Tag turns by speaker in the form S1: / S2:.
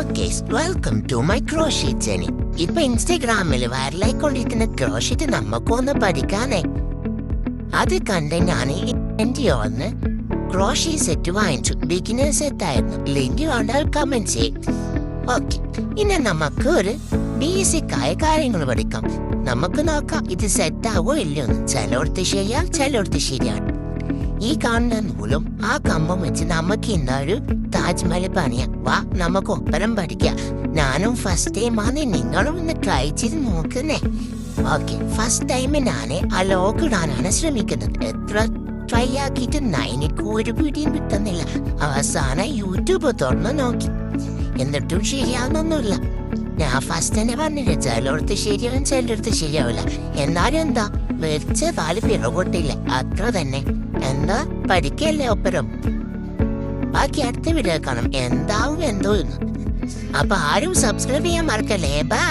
S1: Hello guys, welcome to my crochet journey. ഇപ്പൊ ഇൻസ്റ്റഗ്രാമിൽ വൈറലായിക്കൊണ്ടിരിക്കുന്ന crochet നമുക്കൊന്ന് പഠിക്കാനേ. അത് കണ്ട് ഞാൻ എൻ്റെ ഒന്ന് ക്രോഷേ സെറ്റ് വാങ്ങിച്ചു. ബിഗിനർ സെറ്റ് ആയിരുന്നു. ലിങ്ക് കണ്ടാൽ കമന്റ് ചെയ്യും. ഓക്കെ, ഇനി നമുക്ക് ഒരു ബേസിക് ആയ കാര്യങ്ങൾ പഠിക്കാം. നമുക്ക് നോക്കാം ഇത് സെറ്റ് ആവോ ഇല്ലയോ. ചിലയിടത്ത് ശരിയാ, ചിലയിടത്ത് ശരിയാണ്. ഈ കാണുന്ന നൂലും ആ കമ്പം വെച്ച് നമുക്ക് ഇന്നൊരു താജ്മഹൽ പണിയാം. വാ, നമുക്ക് ഒപ്പരം പഠിക്കാം. ഞാനും ഫസ്റ്റ് ടൈമാണ്, നിങ്ങളും ഒന്ന് ട്രൈ ചെയ്ത് നോക്കുന്നേ. ഓക്കെ, ഫസ്റ്റ് ടൈം ഞാൻ ആ ലോക്ക് ഇടാനാണ് ശ്രമിക്കുന്നത്. എത്ര ട്രൈ ആക്കിയിട്ട് എനിക്ക് ഒരു പിടിയും കിട്ടുന്നില്ല. അവസാനം യൂട്യൂബ് തുറന്ന് നോക്കി, എന്നിട്ടും ശരിയാവുന്നൊന്നുമില്ല. ഞാൻ ഫസ്റ്റ് തന്നെ പറഞ്ഞില്ല, ചിലയിടത്ത് ശരിയാവും, ചിലയിടത്ത് ശരിയാവില്ല. എന്നാലും എന്താ, വെച്ച കാല് പിറകോട്ടില്ല, അത്ര തന്നെ. എന്താ പഠിക്കല്ലേ ഒപ്പരം. ബാക്കി അടുത്ത വീഡിയോ കാണാം, എന്താവും എന്തോ. അപ്പൊ ആരും സബ്സ്ക്രൈബ് ചെയ്യാൻ മറക്കല്ലേ. ബൈ.